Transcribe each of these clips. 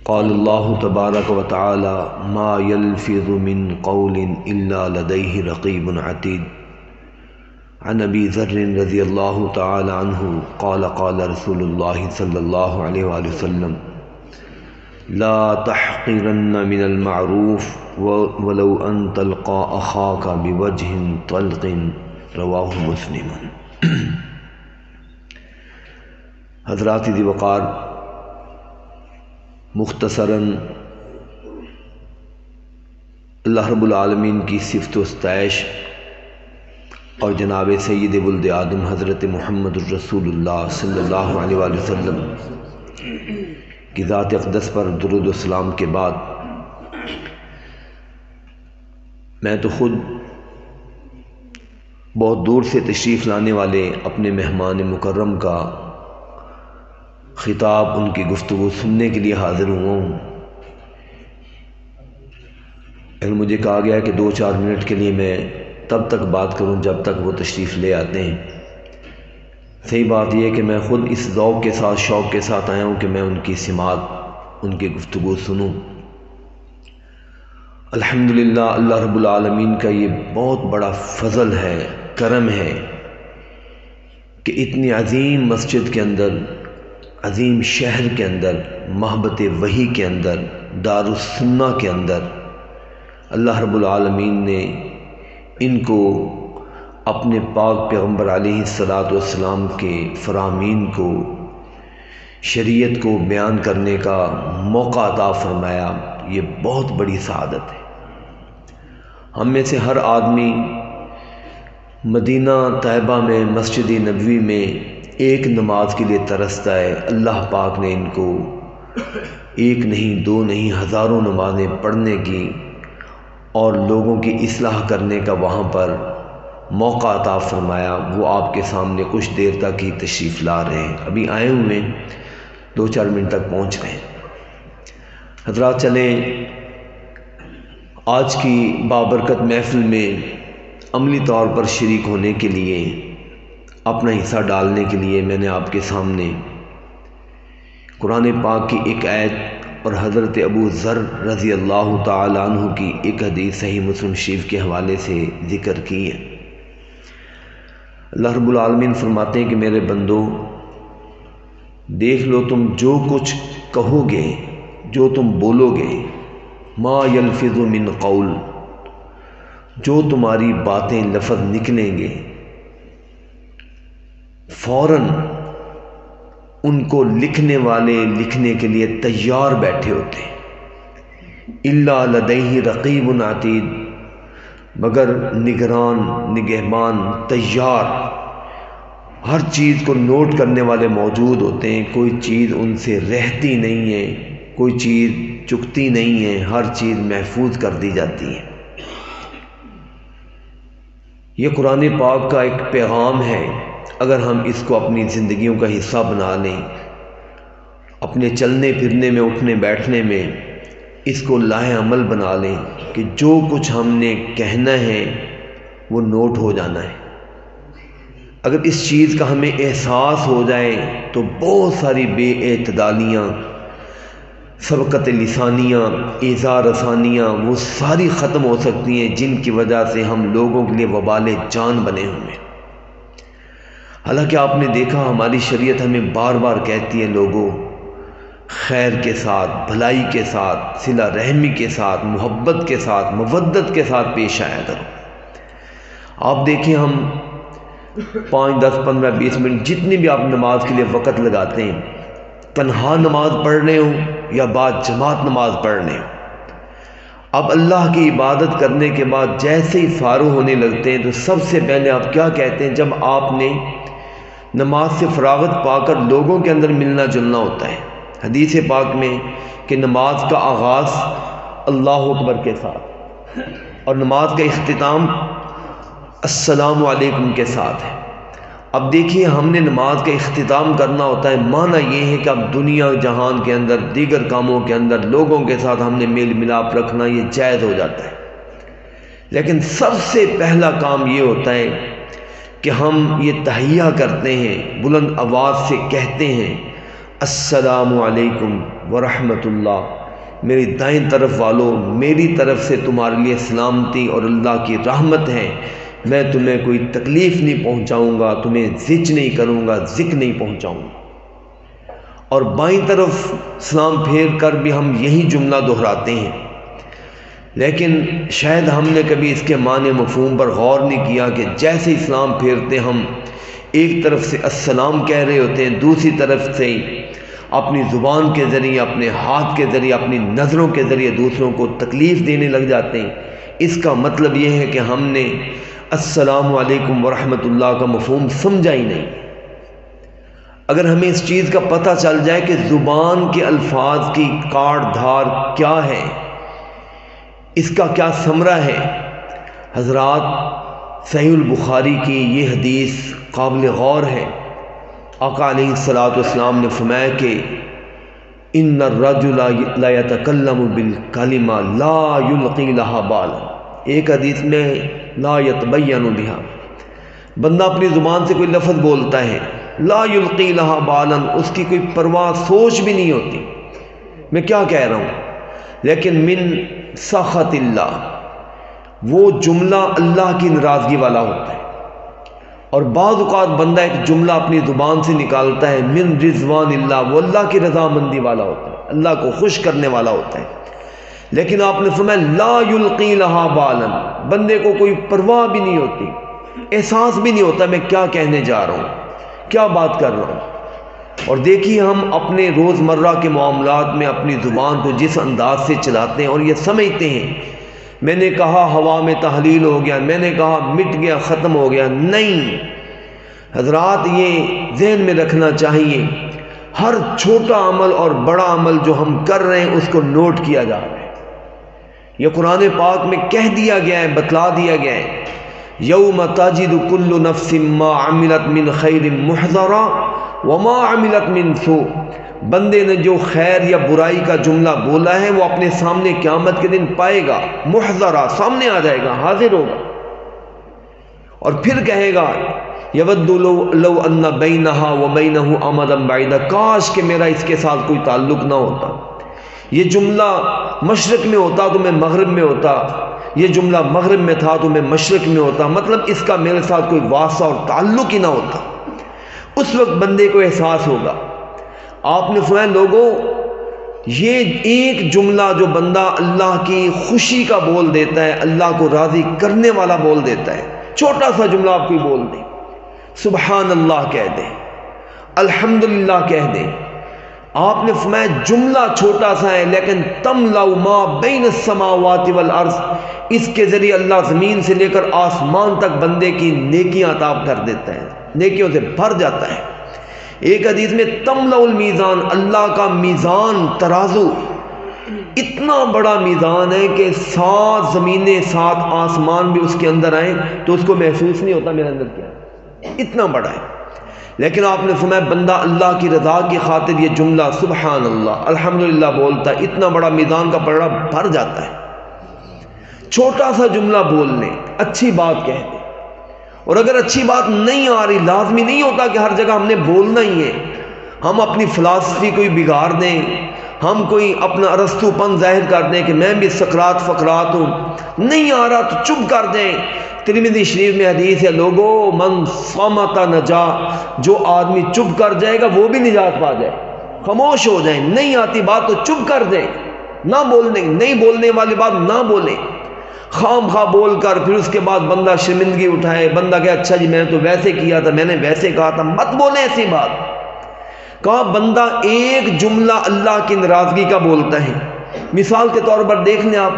قال اللہ تبارک و تعالی ما يلفظ من قول الا لديه رقیب عتید عن ابی ذر رضی اللہ تعالی عنہ قال قال رسول اللہ صلی اللہ علیہ وآلہ وسلم لا تحقرن من المعروف ولو ان تلقى اخاك بوجه طلق رواہ مسلم۔ حضرات ذی وقار، مختصراً اللہ رب العالمین کی صفت و ستائش اور جناب سید ولد آدم حضرت محمد الرسول اللہ صلی اللہ علیہ وآلہ وسلم کی ذات اقدس پر درود و سلام کے بعد میں تو خود بہت دور سے تشریف لانے والے اپنے مہمان مکرم کا خطاب، ان کی گفتگو سننے کے لیے حاضر ہوا ہوں۔ لیکن مجھے کہا گیا کہ 2-4 منٹ کے لیے میں تب تک بات کروں جب تک وہ تشریف لے آتے ہیں۔ صحیح بات یہ ہے کہ میں خود اس ذوق کے ساتھ، شوق کے ساتھ آیا ہوں کہ میں ان کی سماعت، ان کی گفتگو سنوں۔ الحمدللہ اللہ رب العالمین کا یہ بہت بڑا فضل ہے، کرم ہے کہ اتنی عظیم مسجد کے اندر، عظیم شہر کے اندر، محبت وحی کے اندر، دار السنہ کے اندر اللہ رب العالمین نے ان کو اپنے پاک پیغمبر علیہ الصلاۃ کے فرامین کو، شریعت کو بیان کرنے کا موقع عطا فرمایا۔ یہ بہت بڑی سعادت ہے۔ ہم میں سے ہر آدمی مدینہ طیبہ میں، مسجد نبوی میں ایک نماز کے لیے ترستا ہے۔ اللہ پاک نے ان کو ایک نہیں، 2 نہیں، ہزاروں نمازیں پڑھنے کی اور لوگوں کی اصلاح کرنے کا وہاں پر موقع عطا فرمایا۔ وہ آپ کے سامنے کچھ دیر تک ہی تشریف لا رہے ہیں، ابھی آئے ہوئے 2-4 منٹ تک پہنچ گئے۔ حضرات چلیں آج کی بابرکت محفل میں عملی طور پر شریک ہونے کے لیے، اپنا حصہ ڈالنے کے لیے میں نے آپ کے سامنے قرآن پاک کی ایک آیت اور حضرت ابو ذر رضی اللہ تعالی عنہ کی ایک حدیث صحیح مسلم شریف کے حوالے سے ذکر کی ہے۔ اللہ رب العالمین فرماتے ہیں کہ میرے بندو، دیکھ لو تم جو کچھ کہو گے، جو تم بولو گے، ما یلفظ من قول، جو تمہاری باتیں، لفظ نکلیں گے، فوراً ان کو لکھنے والے لکھنے کے لیے تیار بیٹھے ہوتے ہیں۔ الا لدیہ رقیب عتید، مگر نگران، نگہبان، تیار، ہر چیز کو نوٹ کرنے والے موجود ہوتے ہیں۔ کوئی چیز ان سے رہتی نہیں ہے، کوئی چیز چکتی نہیں ہے، ہر چیز محفوظ کر دی جاتی ہے۔ یہ قرآن پاک کا ایک پیغام ہے۔ اگر ہم اس کو اپنی زندگیوں کا حصہ بنا لیں، اپنے چلنے پھرنے میں، اٹھنے بیٹھنے میں اس کو لاہ عمل بنا لیں کہ جو کچھ ہم نے کہنا ہے وہ نوٹ ہو جانا ہے۔ اگر اس چیز کا ہمیں احساس ہو جائے تو بہت ساری بے اعتدالیاں، سبقت لسانیاں، ایذا رسانیاں، وہ ساری ختم ہو سکتی ہیں جن کی وجہ سے ہم لوگوں کے لیے وبال جان بنے ہوئے ہیں۔ حالانکہ آپ نے دیکھا ہماری شریعت ہمیں بار بار کہتی ہے، لوگوں خیر کے ساتھ، بھلائی کے ساتھ، صلہ رحمی کے ساتھ، محبت کے ساتھ، مودت کے ساتھ پیش آیا کرو۔ آپ دیکھیں ہم 5، 10، 15، 20 منٹ جتنی بھی آپ نماز کے لیے وقت لگاتے ہیں، تنہا نماز پڑھ رہے ہوں یا بعد جماعت نماز پڑھ رہے ہوں، اب اللہ کی عبادت کرنے کے بعد جیسے ہی فارغ ہونے لگتے ہیں تو سب سے پہلے آپ کیا کہتے ہیں؟ جب آپ نے نماز سے فراغت پا کر لوگوں کے اندر ملنا جلنا ہوتا ہے، حدیث پاک میں کہ نماز کا آغاز اللہ اکبر کے ساتھ اور نماز کا اختتام السلام علیکم کے ساتھ ہے۔ اب دیکھیے ہم نے نماز کا اختتام کرنا ہوتا ہے، معنی یہ ہے کہ اب دنیا جہان کے اندر، دیگر کاموں کے اندر لوگوں کے ساتھ ہم نے میل ملاپ رکھنا، یہ جائز ہو جاتا ہے۔ لیکن سب سے پہلا کام یہ ہوتا ہے کہ ہم یہ تحیہ کرتے ہیں، بلند آواز سے کہتے ہیں السلام علیکم ورحمۃ اللہ، میری دائیں طرف والوں، میری طرف سے تمہارے لیے سلامتی اور اللہ کی رحمت ہے، میں تمہیں کوئی تکلیف نہیں پہنچاؤں گا، تمہیں زچ نہیں کروں گا، ذک نہیں پہنچاؤں گا۔ اور بائیں طرف سلام پھیر کر بھی ہم یہی جملہ دہراتے ہیں، لیکن شاید ہم نے کبھی اس کے معنی مفہوم پر غور نہیں کیا کہ جیسے ہی سلام پھیرتے ہم ایک طرف سے السلام کہہ رہے ہوتے ہیں، دوسری طرف سے اپنی زبان کے ذریعے، اپنے ہاتھ کے ذریعے، اپنی نظروں کے ذریعے دوسروں کو تکلیف دینے لگ جاتے ہیں۔ اس کا مطلب یہ ہے کہ ہم نے السلام علیکم ورحمۃ اللہ کا مفہوم سمجھا ہی نہیں۔ اگر ہمیں اس چیز کا پتہ چل جائے کہ زبان کے الفاظ کی کاٹ دھار کیا ہے، اس کا کیا ثمرہ ہے، حضرات صحیح البخاری کی یہ حدیث قابل غور ہے۔ آقا علیہ الصلوۃ والسلام نے فرمایا کہ ان الرجل لا يتکلم بالکلمہ لا یلقی لہا بالا، ایک حدیث میں لا یتبین بہا، بندہ اپنی زبان سے کوئی لفظ بولتا ہے، لا یلقی لہا بالا، اس کی کوئی پرواہ سوچ بھی نہیں ہوتی میں کیا کہہ رہا ہوں، لیکن من سخط اللہ، وہ جملہ اللہ کی ناراضگی والا ہوتا ہے۔ اور بعض اوقات بندہ ایک جملہ اپنی زبان سے نکالتا ہے من رضوان اللہ، وہ اللہ کی رضامندی والا ہوتا ہے، اللہ کو خوش کرنے والا ہوتا ہے، لیکن آپ نے فرمایا لا یلقی لہا بالا، بندے کو کوئی پرواہ بھی نہیں ہوتی، احساس بھی نہیں ہوتا میں کیا کہنے جا رہا ہوں، کیا بات کر رہا ہوں۔ اور دیکھیے ہم اپنے روزمرہ کے معاملات میں اپنی زبان کو جس انداز سے چلاتے ہیں اور یہ سمجھتے ہیں میں نے کہا ہوا میں تحلیل ہو گیا، میں نے کہا مٹ گیا، ختم ہو گیا، نہیں حضرات، یہ ذہن میں رکھنا چاہیے، ہر چھوٹا عمل اور بڑا عمل جو ہم کر رہے ہیں اس کو نوٹ کیا جا رہا ہے۔ یہ قرآن پاک میں کہہ دیا گیا ہے، بتلا دیا گیا ہے، یوم تجد کل نفس ما عملت من خیر محضرا وما عملت من سوء، بندے نے جو خیر یا برائی کا جملہ بولا ہے وہ اپنے سامنے قیامت کے دن پائے گا، محضرا، سامنے آ جائے گا، حاضر ہوگا، اور پھر کہے گا یود لو ان بینہا وبینہ امدا بعیدا، کاش کہ میرا اس کے ساتھ کوئی تعلق نہ ہوتا، یہ جملہ مشرق میں ہوتا تو میں مغرب میں ہوتا، یہ جملہ مغرب میں تھا تو میں مشرق میں ہوتا، مطلب اس کا میرے ساتھ کوئی واسطہ اور تعلق ہی نہ ہوتا۔ اس وقت بندے کو احساس ہوگا۔ آپ نے فرمایا لوگوں، یہ ایک جملہ جو بندہ اللہ کی خوشی کا بول دیتا ہے، اللہ کو راضی کرنے والا بول دیتا ہے، چھوٹا سا جملہ آپ کوئی بول دیں، سبحان اللہ کہہ دیں، الحمدللہ کہہ دیں، آپ نے فرمایا جملہ چھوٹا سا ہے لیکن تملأ ما بین السماوات والارض، اس کے ذریعے اللہ زمین سے لے کر آسمان تک بندے کی نیکیاں عطا کر دیتا ہے، نیکیوں سے بھر جاتا ہے۔ ایک حدیث میں تملأ المیزان، اللہ کا میزان، ترازو اتنا بڑا میزان ہے کہ 7 زمینیں 7 آسمان بھی اس کے اندر آئیں تو اس کو محسوس نہیں ہوتا میرے اندر کیا ہے، اتنا بڑا ہے۔ لیکن آپ نے فرمایا بندہ اللہ کی رضا کی خاطر یہ جملہ سبحان اللہ الحمدللہ بولتا ہے، اتنا بڑا میزان کا پلڑا بھر جاتا ہے۔ چھوٹا سا جملہ بول لیں، اچھی بات کہہ دیں، اور اگر اچھی بات نہیں آ رہی، لازمی نہیں ہوتا کہ ہر جگہ ہم نے بولنا ہی ہے، ہم اپنی فلسفی کوئی بگاڑ دیں، ہم کوئی اپنا ارسطو پن ظاہر کر دیں کہ میں بھی سقراط فقرات ہوں، نہیں آ رہا تو چپ کر دیں۔ ترمذی شریف میں حدیث ہے لوگو من صمت نجا، جو آدمی چپ کر جائے گا وہ بھی نجات پا جائے، خاموش ہو جائیں، نہیں آتی بات تو چپ کر دیں، نہ بولنے، نہیں بولنے والی بات نہ بولیں، خام خواہ بول کر پھر اس کے بعد بندہ شرمندگی اٹھائے، بندہ کہ اچھا جی میں نے تو ویسے کیا تھا، میں نے ویسے کہا تھا، مت بولیں ایسی بات۔ کہا بندہ ایک جملہ اللہ کی ناراضگی کا بولتا ہے، مثال کے طور پر دیکھ لیں آپ،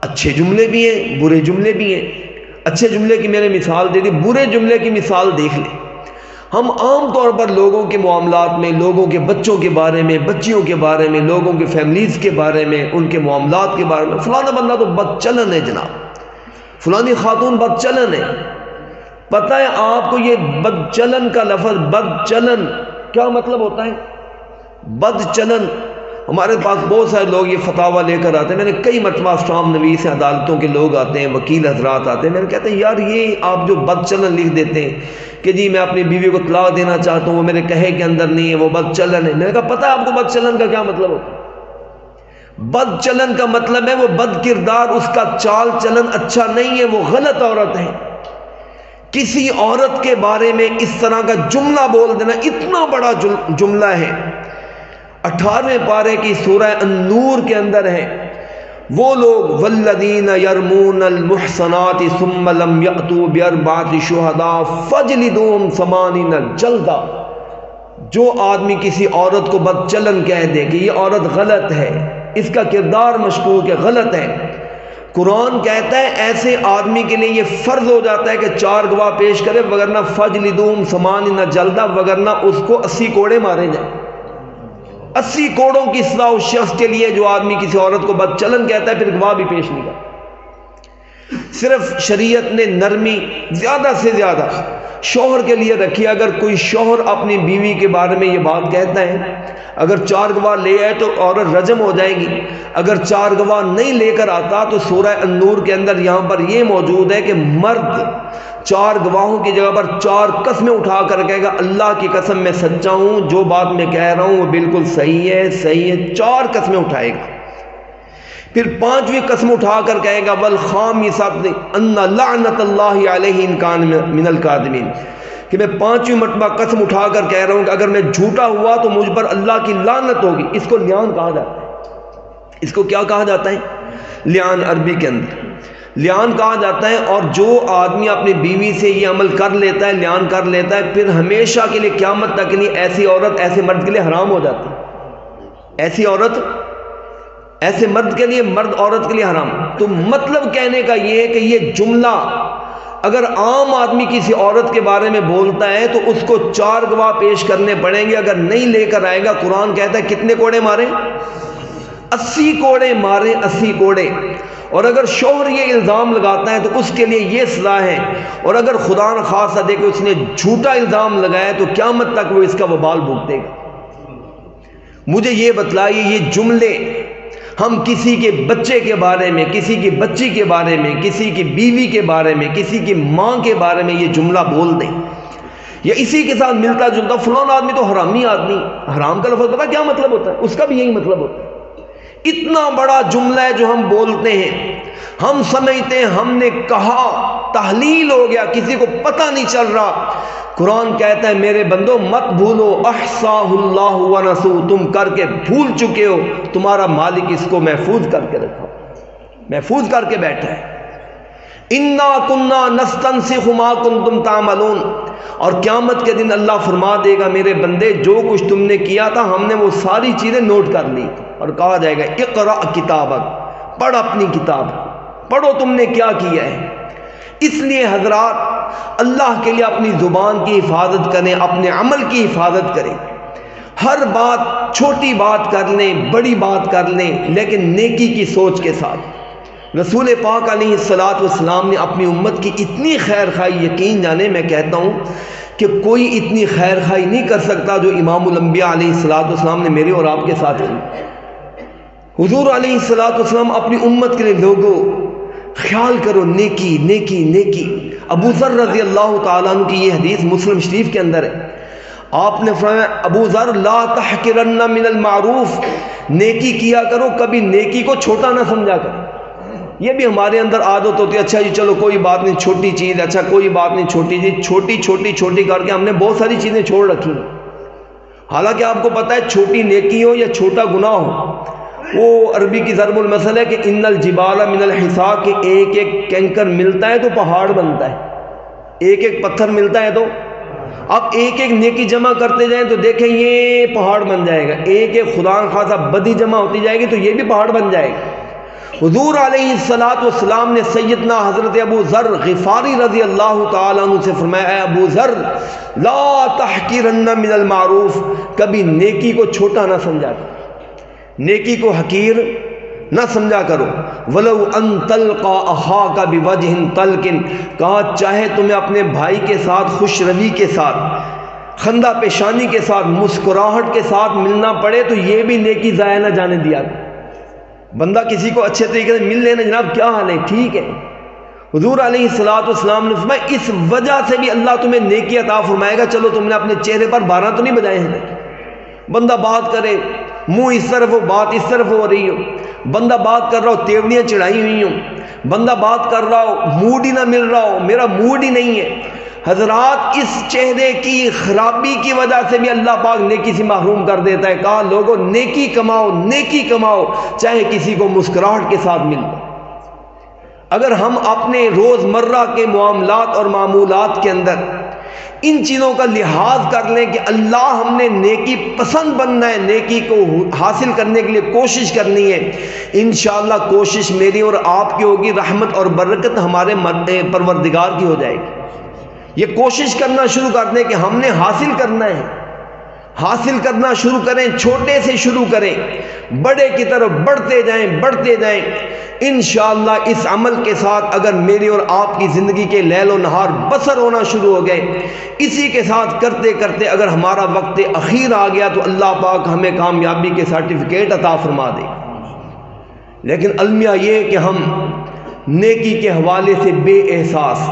اچھے جملے بھی ہیں، برے جملے بھی ہیں، اچھے جملے کی میں نے مثال دے دی، برے جملے کی مثال دیکھ لیں۔ ہم عام طور پر لوگوں کے معاملات میں، لوگوں کے بچوں کے بارے میں، بچیوں کے بارے میں، لوگوں کے فیملیز کے بارے میں، ان کے معاملات کے بارے میں، فلانا بندہ تو بد چلن ہے جناب، فلانی خاتون بد چلن ہے۔ پتہ ہے آپ کو یہ بد چلن کا لفظ، بد چلن کیا مطلب ہوتا ہے؟ بد چلن ہمارے پاس بہت سارے لوگ یہ فتاویٰ لے کر آتے ہیں. میں نے کئی مرتبہ اسٹام نویس ہیں، عدالتوں کے لوگ آتے ہیں، وکیل حضرات آتے ہیں. میں نے کہتے ہیں یار یہ آپ جو بد چلن لکھ دیتے ہیں کہ جی میں اپنی بیوی کو طلاق دینا چاہتا ہوں، وہ میرے کہے کے اندر نہیں ہے، وہ بد چلن ہے. میں نے کہا پتہ ہے آپ کو بد چلن کا کیا مطلب ہوتا ہے؟ بد چلن کا مطلب ہے وہ بد کردار، اس کا چال چلن اچھا نہیں ہے، وہ غلط عورت ہے. کسی عورت کے بارے میں اس طرح کا جملہ بول دینا اتنا بڑا جملہ ہے. 18ویں پارے کی سورہ النور کے اندر ہے وہ لوگ والذین یرمون المحصنات ثم لم یأتوا باربعۃ شہداء فجلدوہم 80 جلدہ. جو آدمی کسی عورت کو بد چلن کہہ دے کہ یہ عورت غلط ہے، اس کا کردار مشکوک ہے، غلط ہے، قرآن کہتا ہے ایسے آدمی کے لیے یہ فرض ہو جاتا ہے کہ 4 گواہ پیش کرے، وگرنہ فجلدوہم 80 جلدہ، وگرنہ اس کو 80 کوڑے مارے جائیں. 80 کوڑوں کی سزا اس شخص کے لیے جو آدمی کسی عورت کو بد چلن کہتا ہے پھر گواہ بھی پیش نہیں کرتا. صرف شریعت نے نرمی زیادہ سے زیادہ شوہر کے لیے رکھی. اگر کوئی شوہر اپنی بیوی کے بارے میں یہ بات کہتا ہے، اگر 4 گواہ لے آئے تو عورت رجم ہو جائے گی. اگر 4 گواہ نہیں لے کر آتا تو سورہ النور کے اندر یہاں پر یہ موجود ہے کہ مرد 4 گواہوں کی جگہ پر 4 قسمیں اٹھا کر کہے گا اللہ کی قسم میں سچا ہوں، جو بات میں کہہ رہا ہوں وہ بالکل صحیح ہے، صحیح ہے. 4 قسمیں اٹھائے گا. پھر 5ویں قسم اٹھا کر کہے گا والخامسۃ ان لعنت اللہ علیہ ان کان من الکاذبین، کہ میں 5ویں مرتبہ قسم اٹھا کر کہہ رہا ہوں کہ اگر میں جھوٹا ہوا تو مجھ پر اللہ کی لعنت ہوگی. اس کو لیان کہا جاتا ہے. اس کو کیا کہا جاتا ہے؟ لیان. عربی کے اندر لیان کہا جاتا ہے. اور جو آدمی اپنی بیوی سے یہ عمل کر لیتا ہے، لیان کر لیتا ہے، پھر ہمیشہ کے لیے قیامت تک کے لیے ایسی عورت ایسے مرد کے لیے حرام ہو جاتی ہے. ایسی عورت ایسے مرد کے لیے، مرد عورت کے لیے حرام. تو مطلب کہنے کا یہ ہے کہ یہ جملہ اگر عام آدمی کسی عورت کے بارے میں بولتا ہے تو اس کو 4 گواہ پیش کرنے پڑیں گے. اگر نہیں لے کر آئے گا، قرآن کہتا ہے کتنے کوڑے مارے؟ 80 کوڑے مارے، 80 کوڑے. اور اگر شوہر یہ الزام لگاتا ہے تو اس کے لیے یہ سزا ہے. اور اگر خدا نخواستہ دے کہ اس نے جھوٹا الزام لگایا تو قیامت تک وہ اس کا وبال بھگتے گا. مجھے یہ بتلائیے یہ جملے ہم کسی کے بچے کے بارے میں، کسی کی بچی کے بارے میں، کسی کی بیوی کے بارے میں، کسی کی ماں کے بارے میں یہ جملہ بول دیں یا اسی کے ساتھ ملتا جلتا فلان آدمی تو حرامی آدمی. حرام کا لفظ پتہ کیا مطلب ہوتا ہے؟ اس کا بھی یہی مطلب ہوتا ہے. اتنا بڑا جملہ ہے جو ہم بولتے ہیں، ہم سمجھتے ہیں ہم نے کہا، تحلیل ہو گیا، کسی کو پتہ نہیں چل رہا. قرآن کہتا ہے میرے بندو مت بھولو، احصاہ اللہ ونسو، تم کر کے بھول چکے ہو، تمہارا مالک اس کو محفوظ کر کے رکھا، محفوظ کر کے بیٹھا ہے. انا کنا نستنسخ ما کنتم تعملون. اور قیامت کے دن اللہ فرما دے گا میرے بندے جو کچھ تم نے کیا تھا ہم نے وہ ساری چیزیں نوٹ کر لی. اور کہا جائے گا اقرأ کتابک، پڑھ اپنی کتاب، پڑھو تم نے کیا کیا ہے. اس لیے حضرات اللہ کے لیے اپنی زبان کی حفاظت کریں، اپنے عمل کی حفاظت کریں. ہر بات، چھوٹی بات کر لیں، بڑی بات کر لیں، لیکن نیکی کی سوچ کے ساتھ. رسول پاک علیہ الصلوۃ والسلام نے اپنی امت کی اتنی خیر خواہی، یقین جانے میں کہتا ہوں کہ کوئی اتنی خیر خواہی نہیں کر سکتا جو امام الانبیاء علیہ الصلوۃ والسلام نے میرے اور آپ کے ساتھ کی. حضور علیہ الصلوۃ والسلام اپنی امت کے لیے لوگوں خیال کرو، نیکی نیکی نیکی. ابو ذر رضی اللہ تعالیٰ عنہ کی یہ حدیث مسلم شریف کے اندر ہے. آپ نے فرمایا ابو ذر لا تحقرن من المعروف، نیکی کیا کرو، کبھی نیکی کو چھوٹا نہ سمجھا کرو. یہ بھی ہمارے اندر عادت ہوتی ہے، اچھا جی چلو کوئی بات نہیں، چھوٹی چیز، اچھا کوئی بات نہیں، چھوٹی چیز، چھوٹی چھوٹی چھوٹی کر کے ہم نے بہت ساری چیزیں چھوڑ رکھی ہیں. حالانکہ آپ کو پتہ ہے چھوٹی نیکی ہو یا چھوٹا گناہ ہو، وہ عربی کی ضرب المثل ہے کہ ان الجبال من الحصا، کہ ایک ایک کنکر ملتا ہے تو پہاڑ بنتا ہے، ایک ایک پتھر ملتا ہے تو آپ ایک ایک نیکی جمع کرتے جائیں تو دیکھیں یہ پہاڑ بن جائے گا. ایک ایک خدا خاصا بدی جمع ہوتی جائے گی تو یہ بھی پہاڑ بن جائے گا. حضور علیہ الصلوۃ والسلام نے سیدنا حضرت ابو ذر غفاری رضی اللہ تعالیٰ عنہ سے فرمایا اے ابو ذر لا تحقرن من المعروف، کبھی نیکی کو چھوٹا نہ سمجھا کرو، نیکی کو حقیر نہ سمجھا کرو. ولو ان تلقى اخاك بوجه طلق، کہا چاہے تمہیں اپنے بھائی کے ساتھ خوش روی کے ساتھ خندہ پیشانی کے ساتھ مسکراہٹ کے ساتھ ملنا پڑے تو یہ بھی نیکی ضائع نہ جانے دیا۔ بندہ کسی کو اچھے طریقے سے مل لینا، جناب کیا حال ہے، ٹھیک ہے۔ حضور علیہ السلام نے فرمایا اس وجہ سے بھی اللہ تمہیں نیکی عطا فرمائے گا، چلو تم نے اپنے چہرے پر 12 تو نہیں بجائے ہیں۔ بندہ بات کرے، منہ اس طرف ہو، بات اس طرف ہو رہی ہو، بندہ بات کر رہا ہو تیوڑیاں چڑھائی ہوئی ہوں، بندہ بات کر رہا ہو موڈ ہی نہ مل رہا ہو، میرا موڈ ہی نہیں ہے۔ حضرات اس چہرے کی خرابی کی وجہ سے بھی اللہ پاک نیکی سے محروم کر دیتا ہے۔ کہا لوگوں نیکی کماؤ، نیکی کماؤ، چاہے کسی کو مسکراہٹ کے ساتھ مل لو۔ اگر ہم اپنے روزمرہ کے معاملات اور معمولات کے اندر ان چیزوں کا لحاظ کر لیں کہ اللہ ہم نے نیکی پسند بننا ہے، نیکی کو حاصل کرنے کے لیے کوشش کرنی ہے، انشاءاللہ کوشش میری اور آپ کی ہوگی، رحمت اور برکت ہمارے پروردگار کی ہو جائے گی۔ یہ کوشش کرنا شروع کر دیں کہ ہم نے حاصل کرنا ہے، حاصل کرنا شروع کریں، چھوٹے سے شروع کریں، بڑے کی طرف بڑھتے جائیں، بڑھتے جائیں۔ انشاءاللہ اس عمل کے ساتھ اگر میری اور آپ کی زندگی کے لیل و نہار بسر ہونا شروع ہو گئے، اسی کے ساتھ کرتے کرتے اگر ہمارا وقت اخیر آ گیا تو اللہ پاک ہمیں کامیابی کے سرٹیفکیٹ عطا فرما دے۔ لیکن المیہ یہ کہ ہم نیکی کے حوالے سے بے احساس،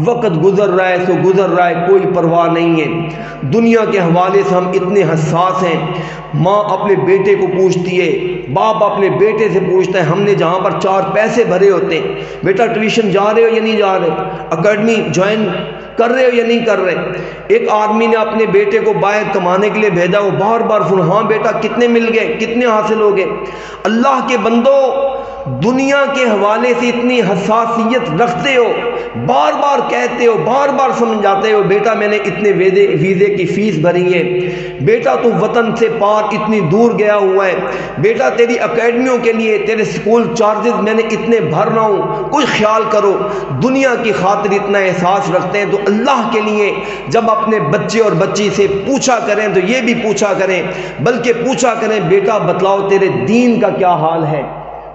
وقت گزر رہا ہے سو گزر رہا ہے، کوئی پرواہ نہیں ہے۔ دنیا کے حوالے سے ہم اتنے حساس ہیں، ماں اپنے بیٹے کو پوچھتی ہے، باپ اپنے بیٹے سے پوچھتا ہے، ہم نے جہاں پر 4 پیسے بھرے ہوتے ہیں، بیٹا ٹیوشن جا رہے ہو یا نہیں جا رہے، اکیڈمی جوائن کر رہے ہو یا نہیں کر رہے۔ ایک آدمی نے اپنے بیٹے کو باہر کمانے کے لیے بھیجا، وہ بار بار ہاں بیٹا کتنے مل گئے، کتنے حاصل ہو گئے۔ اللہ کے بندو دنیا کے حوالے سے اتنی حساسیت رکھتے ہو، بار بار کہتے ہو، بار بار سمجھاتے ہو، بیٹا میں نے اتنے ویزے کی فیس بھری ہے، بیٹا تو وطن سے پار اتنی دور گیا ہوا ہے، بیٹا تیری اکیڈمیوں کے لیے تیرے سکول چارجز میں نے اتنے بھر رہا ہوں، کچھ خیال کرو۔ دنیا کی خاطر اتنا احساس رکھتے ہیں تو اللہ کے لیے جب اپنے بچے اور بچی سے پوچھا کریں تو یہ بھی پوچھا کریں، بلکہ پوچھا کریں بیٹا بتلاؤ تیرے دین کا کیا حال ہے،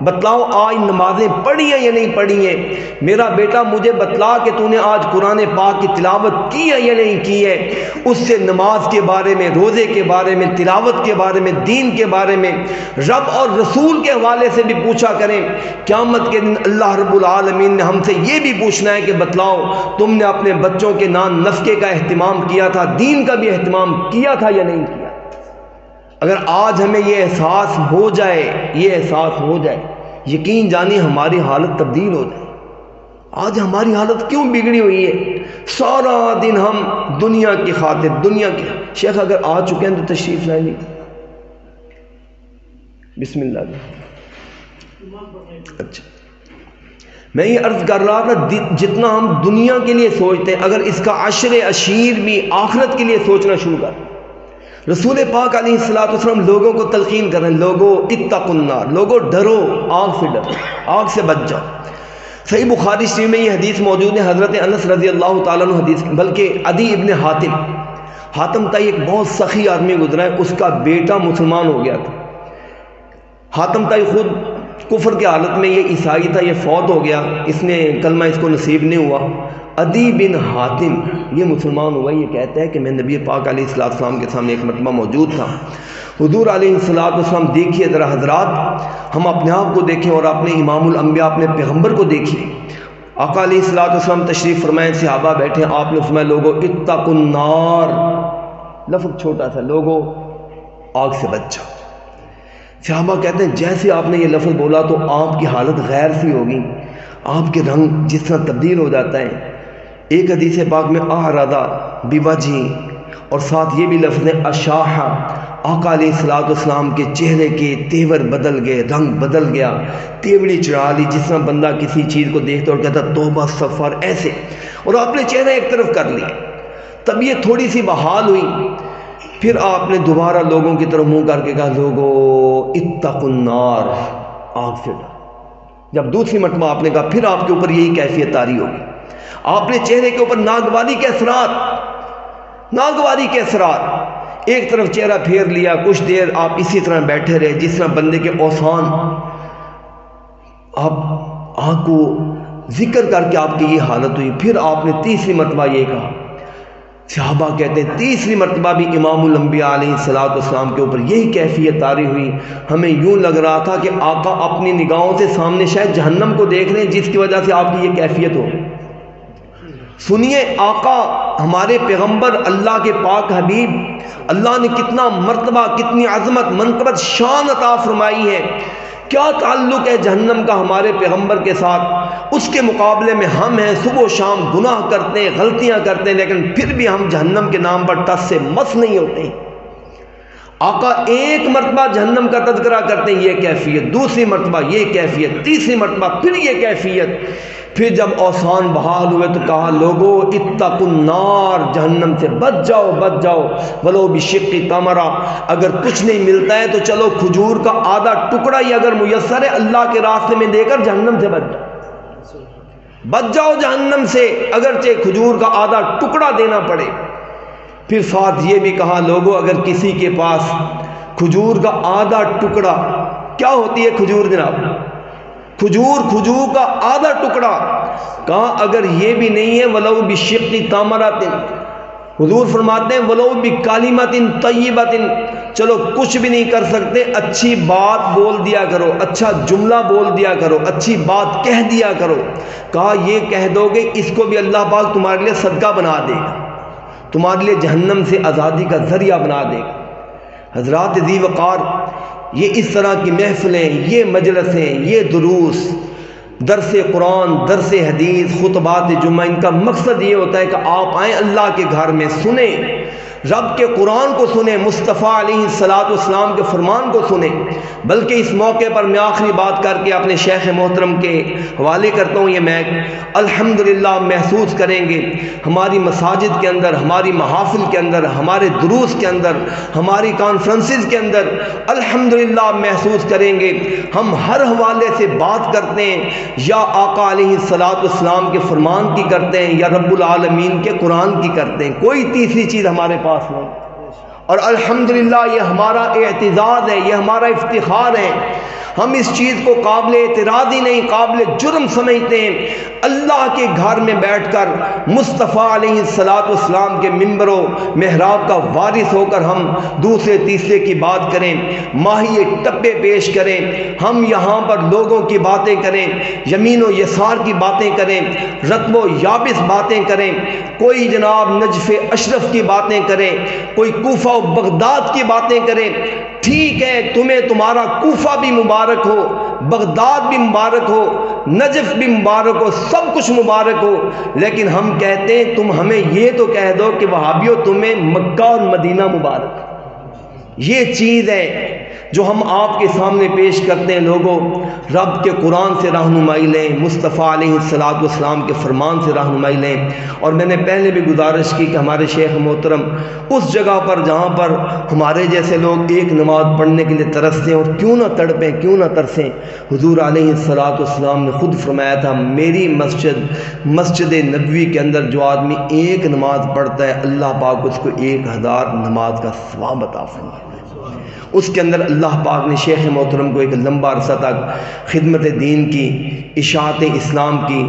بتلاؤ آج نمازیں پڑھی ہیں یا نہیں پڑھی ہیں، میرا بیٹا مجھے بتلا کہ تو نے آج قرآن پاک کی تلاوت کی ہے یا نہیں کی ہے۔ اس سے نماز کے بارے میں، روزے کے بارے میں، تلاوت کے بارے میں، دین کے بارے میں، رب اور رسول کے حوالے سے بھی پوچھا کریں۔ قیامت کے دن اللہ رب العالمین نے ہم سے یہ بھی پوچھنا ہے کہ بتلاؤ تم نے اپنے بچوں کے نان نفقے کا اہتمام کیا تھا، دین کا بھی اہتمام کیا تھا یا نہیں کیا۔ اگر آج ہمیں یہ احساس ہو جائے، یہ احساس ہو جائے، یقین جانی ہماری حالت تبدیل ہو جائے۔ آج ہماری حالت کیوں بگڑی ہوئی ہے؟ سارا دن ہم دنیا کی خاطر، دنیا کی۔ شیخ اگر آ چکے ہیں تو تشریف لائیں گے، بسم اللہ۔ اچھا میں یہ عرض کر رہا تھا جتنا ہم دنیا کے لیے سوچتے ہیں، اگر اس کا عشر عشیر بھی آخرت کے لیے سوچنا شروع کر۔ رسول پاک علیہ السلام لوگوں کو تلقین کر رہے ہیں، لوگوں اتقوا النار، لوگوں ڈرو، آگ سے ڈرو، آگ سے بچ جاؤ۔ صحیح بخاری شریف میں یہ حدیث موجود ہے، حضرت انس رضی اللہ تعالیٰ عنہ حدیث، بلکہ عدی ابن حاتم تائی ایک بہت سخی آدمی گزرا ہے، اس کا بیٹا مسلمان ہو گیا تھا۔ حاتم تائی خود کفر کے حالت میں، یہ عیسائی تھا، یہ فوت ہو گیا، اس نے کلمہ اس کو نصیب نہیں ہوا۔ عدی بن حاتم یہ مسلمان ہوا، یہ کہتا ہے کہ میں نبی پاک علیہ السلام کے سامنے ایک مرتبہ موجود تھا۔ حضور علیہ السلام دیکھیے ذرا حضرات، ہم اپنے آپ کو دیکھیں اور اپنے امام الانبیاء اپنے پیغمبر کو دیکھیے۔ آقا علیہ السلام تشریف فرمائیں، صحابہ بیٹھے، آپ نے فرمایا لوگوں اتقوا النار، لفظ چھوٹا سا، لوگوں آگ سے بچ جاؤ۔ صحابہ کہتے ہیں جیسے آپ نے یہ لفظ بولا تو آپ کی حالت غیر سی ہوگی، آپ کے رنگ جس طرح تبدیل ہو جاتا ہے۔ ایک حدیث پاک میں اعرض بوجہی، اور ساتھ یہ بھی لفظ ہے اشاح، آقا علیہ السلام کے چہرے کے تیور بدل گئے، رنگ بدل گیا، تیوڑی چڑھا لی، جس طرح بندہ کسی چیز کو دیکھتا اور کہتا توبہ استغفار، ایسے، اور آپ نے چہرہ ایک طرف کر لیا۔ طبیعت تھوڑی سی بحال ہوئی، پھر آپ نے دوبارہ لوگوں کی طرف منہ کر کے کہا لوگوں اتقوا النار، آگ سے ڈرو۔ جب دوسری مرتبہ آپ نے کہا، پھر آپ کے اوپر یہی کیفیت طاری ہوگی، آپ نے چہرے کے اوپر ناگواری کے اثرات، ایک طرف چہرہ پھیر لیا، کچھ دیر آپ اسی طرح بیٹھے رہے جس طرح بندے کے اوسان، آپ آنکھ کو ذکر کر کے آپ کی یہ حالت ہوئی۔ پھر آپ نے تیسری مرتبہ یہ کہا، صحابہ کہتے ہیں تیسری مرتبہ بھی امام الانبیاء علیہ الصلوۃ والسلام کے اوپر یہی کیفیت طاری ہوئی. ہمیں یوں لگ رہا تھا کہ آقا اپنی نگاہوں سے سامنے شاید جہنم کو دیکھ رہے ہیں، جس کی وجہ سے آپ کی یہ کیفیت ہو. سنیے آقا ہمارے پیغمبر اللہ کے پاک حبیب، اللہ نے کتنا مرتبہ، کتنی عظمت، منقبت، شان عطا فرمائی ہے. کیا تعلق ہے جہنم کا ہمارے پیغمبر کے ساتھ؟ اس کے مقابلے میں ہم ہیں، صبح و شام گناہ کرتے ہیں، غلطیاں کرتے ہیں، لیکن پھر بھی ہم جہنم کے نام پر ٹس سے مس نہیں ہوتے. آقا ایک مرتبہ جہنم کا تذکرہ کرتے ہیں، یہ کیفیت، دوسری مرتبہ یہ کیفیت، تیسری مرتبہ پھر یہ کیفیت. پھر جب اوسان بحال ہوئے تو کہا لوگو اتقوا النار، جہنم سے بچ جاؤ، بچ جاؤ، ولو بشق تمرہ، اگر کچھ نہیں ملتا ہے تو چلو کھجور کا آدھا ٹکڑا ہی اگر میسر ہے اللہ کے راستے میں دے کر جہنم سے بچ جاؤ، بچ جاؤ جہنم سے، اگرچہ کھجور کا آدھا ٹکڑا دینا پڑے. پھر ساتھ یہ بھی کہا لوگو اگر کسی کے پاس کھجور کا آدھا ٹکڑا، کیا ہوتی ہے کھجور جناب؟ کھجور کا آدھا ٹکڑا، کہا اگر یہ بھی نہیں ہے ولو بشق تمرۃ، حضور فرماتے ہیں ولو بکلمۃ طیبۃ، چلو کچھ بھی نہیں کر سکتے، اچھی بات بول دیا کرو، اچھا جملہ بول دیا کرو، اچھی بات کہہ دیا کرو. کہا یہ کہہ دو گے اس کو بھی اللہ پاک تمہارے لیے صدقہ بنا دے گا، تمہارے لیے جہنم سے آزادی کا ذریعہ بنا دے گا. حضرات ذی وقار، یہ اس طرح کی محفلیں، یہ مجلسیں، یہ دروس، درس قرآن، درس حدیث، خطبات جمعہ، ان کا مقصد یہ ہوتا ہے کہ آپ آئیں اللہ کے گھر میں، سنیں رب کے قرآن کو، سنیں مصطفیٰ علیہ الصلوۃ والسلام کے فرمان کو سنیں. بلکہ اس موقع پر میں آخری بات کر کے اپنے شیخ محترم کے حوالے کرتا ہوں. یہ میں الحمدللہ محسوس کریں گے ہماری مساجد کے اندر، ہماری محافل کے اندر، ہمارے دروس کے اندر، ہماری کانفرنسز کے اندر الحمدللہ محسوس کریں گے ہم ہر حوالے سے بات کرتے ہیں یا آقا علیہ الصلوۃ والسلام کے فرمان کی کرتے ہیں یا رب العالمین کے قرآن کی کرتے ہیں، کوئی تیسری چیز ہمارے پاس نہیں. اور الحمدللہ یہ ہمارا اعتزاز ہے، یہ ہمارا افتخار ہے. ہم اس چیز کو قابل اعتراض ہی نہیں، قابل جرم سمجھتے ہیں اللہ کے گھر میں بیٹھ کر مصطفیٰ علیہ الصلوۃ والسلام کے منبر و محراب کا وارث ہو کر ہم دوسرے تیسرے کی بات کریں، ماہی ٹپے پیش کریں، ہم یہاں پر لوگوں کی باتیں کریں، یمین و یسار کی باتیں کریں، رطب و یابس باتیں کریں، کوئی جناب نجف اشرف کی باتیں کریں، کوئی کوفہ و بغداد کی باتیں کریں. ٹھیک ہے، تمہیں تمہارا کوفہ بھی مبارک ہو، بغداد بھی مبارک ہو، نجف بھی مبارک ہو، سب کچھ مبارک ہو، لیکن ہم کہتے ہیں تم ہمیں یہ تو کہہ دو کہ وہابیوں تمہیں مکہ اور مدینہ مبارک. یہ چیز ہے جو ہم آپ کے سامنے پیش کرتے ہیں. لوگوں رب کے قرآن سے رہنمائی لیں، مصطفیٰ علیہ الصلوۃ والسلام کے فرمان سے رہنمائی لیں. اور میں نے پہلے بھی گزارش کی کہ ہمارے شیخ محترم اس جگہ پر جہاں پر ہمارے جیسے لوگ ایک نماز پڑھنے کے لیے ترستے ہیں اور کیوں نہ تڑپیں، کیوں نہ ترسیں، حضور علیہ الصلوۃ والسلام نے خود فرمایا تھا میری مسجد نبوی کے اندر جو آدمی ایک نماز پڑھتا ہے اللہ پاک اس کو 1000 نماز کا ثواب عطا فرماتا ہے. اس کے اندر اللہ پاک نے شیخ محترم کو ایک لمبا عرصہ تک خدمت دین کی، اشاعت اسلام کی،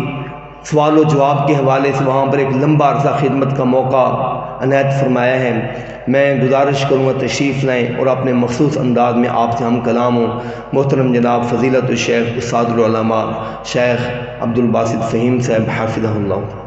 سوال و جواب کے حوالے سے وہاں پر ایک لمبا عرصہ خدمت کا موقع عنایت فرمایا ہے. میں گزارش کروں گا تشریف لائیں اور اپنے مخصوص انداز میں آپ سے ہم کلام ہوں. محترم جناب فضیلت الشیخ اسعد العلماء شیخ عبد الباسط فہیم صاحب حافظہ اللہ.